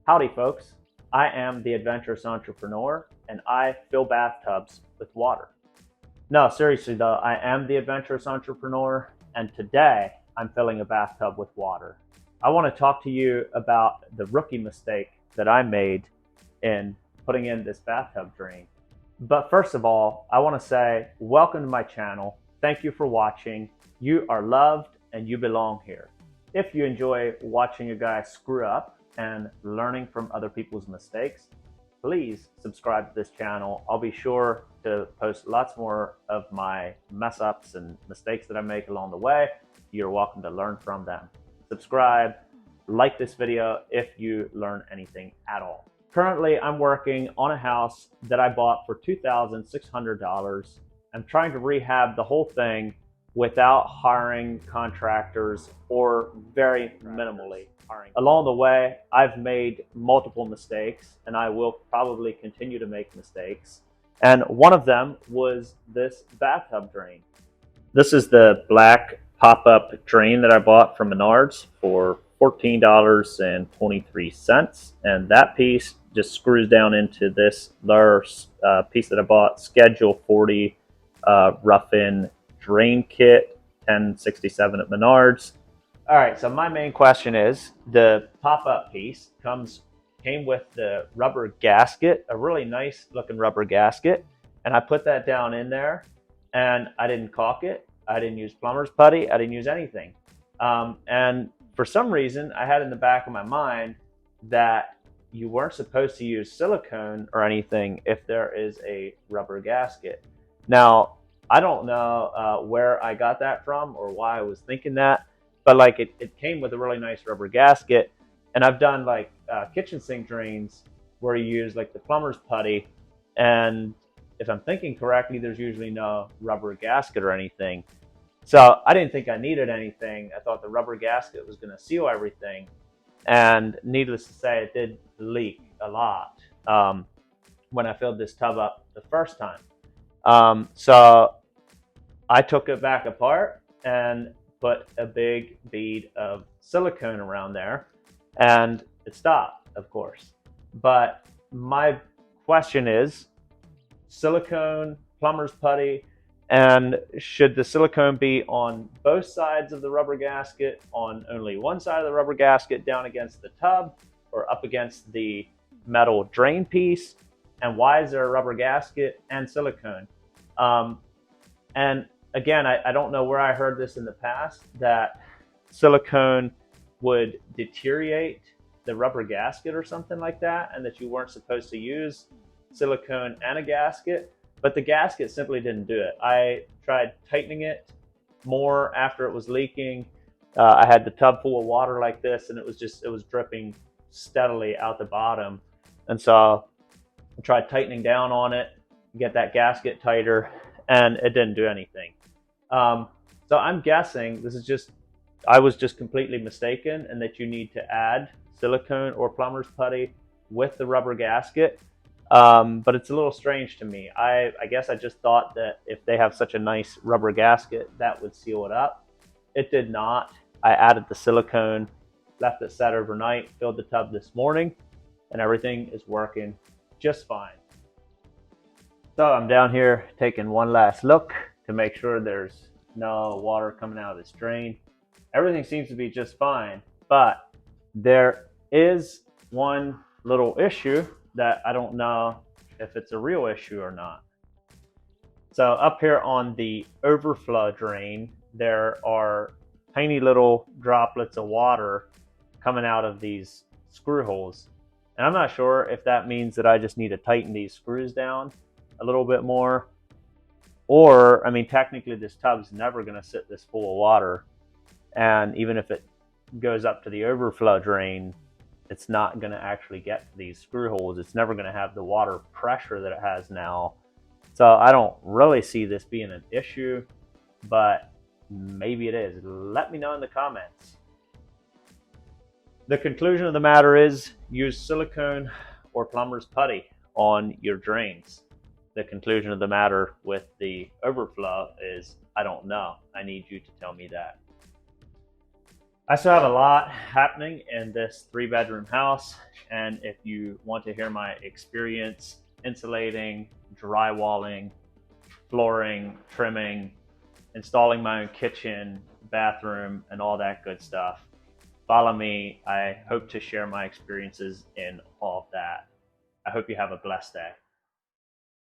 Howdy folks, I am the adventurous entrepreneur and I fill bathtubs with water. No, seriously though, I am the adventurous entrepreneur and today I'm filling a bathtub with water. I want to talk to you about the rookie mistake that I made in putting in this bathtub drain. But first of all, I want to say welcome to my channel. Thank you for watching. You are loved and you belong here. If you enjoy watching a guy screw up and learning from other people's mistakes, please subscribe to this channel. I'll be sure to post lots more of my mess ups and mistakes that I make along the way. You're welcome to learn from them. Subscribe, like this video if you learn anything at all. Currently, I'm working on a house that I bought for $2,600. I'm trying to rehab the whole thing without hiring contractors or very minimally hiring. Along the way, I've made multiple mistakes and I will probably continue to make mistakes. And one of them was this bathtub drain. This is the black pop-up drain that I bought from Menards for $14.23. And that piece just screws down into this piece that I bought, Schedule 40 rough-in drain kit, 1067 at Menards. All right, so my main question is, the pop-up piece came with the rubber gasket, a really nice looking rubber gasket, and I put that down in there and I didn't caulk it. I didn't use plumber's putty. I didn't use anything. And for some reason, I had in the back of my mind that you weren't supposed to use silicone or anything if there is a rubber gasket. Now, I don't know where I got that from or why I was thinking that, but like it came with a really nice rubber gasket. And I've done like kitchen sink drains where you use like the plumber's putty. And if I'm thinking correctly, there's usually no rubber gasket or anything. So I didn't think I needed anything. I thought the rubber gasket was going to seal everything. And needless to say, it did leak a lot when I filled this tub up the first time. So I took it back apart and put a big bead of silicone around there and it stopped, of course. But my question is, silicone, plumber's putty, and should the silicone be on both sides of the rubber gasket, on only one side of the rubber gasket down against the tub, or up against the metal drain piece? And why is there a rubber gasket and silicone? And again, I don't know where I heard this in the past, that silicone would deteriorate the rubber gasket or something like that, and that you weren't supposed to use silicone and a gasket, but the gasket simply didn't do it. I tried tightening it more after it was leaking. I had the tub full of water like this, and it was dripping steadily out the bottom. And so I tried tightening down on it, get that gasket tighter, and it didn't do anything. So I'm guessing I was just completely mistaken, and that you need to add silicone or plumber's putty with the rubber gasket. But it's a little strange to me. I guess I just thought that if they have such a nice rubber gasket, that would seal it up. It did not. I added the silicone, left it set overnight, filled the tub this morning, and everything is working just fine. So I'm down here taking one last look to make sure there's no water coming out of this drain. Everything seems to be just fine, but there is one little issue that I don't know if it's a real issue or not. So up here on the overflow drain, there are tiny little droplets of water coming out of these screw holes. And I'm not sure if that means that I just need to tighten these screws down a little bit more, or, I mean, technically this tub's never going to sit this full of water. And even if it goes up to the overflow drain, it's not going to actually get to these screw holes. It's never going to have the water pressure that it has now. So I don't really see this being an issue, but maybe it is. Let me know in the comments. The conclusion of the matter is, use silicone or plumber's putty on your drains. The conclusion of the matter with the overflow is, I don't know. I need you to tell me that. I still have a lot happening in this 3-bedroom house, and if you want to hear my experience insulating, drywalling, flooring, trimming, installing my own kitchen, bathroom, and all that good stuff, follow me. I hope to share my experiences in all of that. I hope you have a blessed day.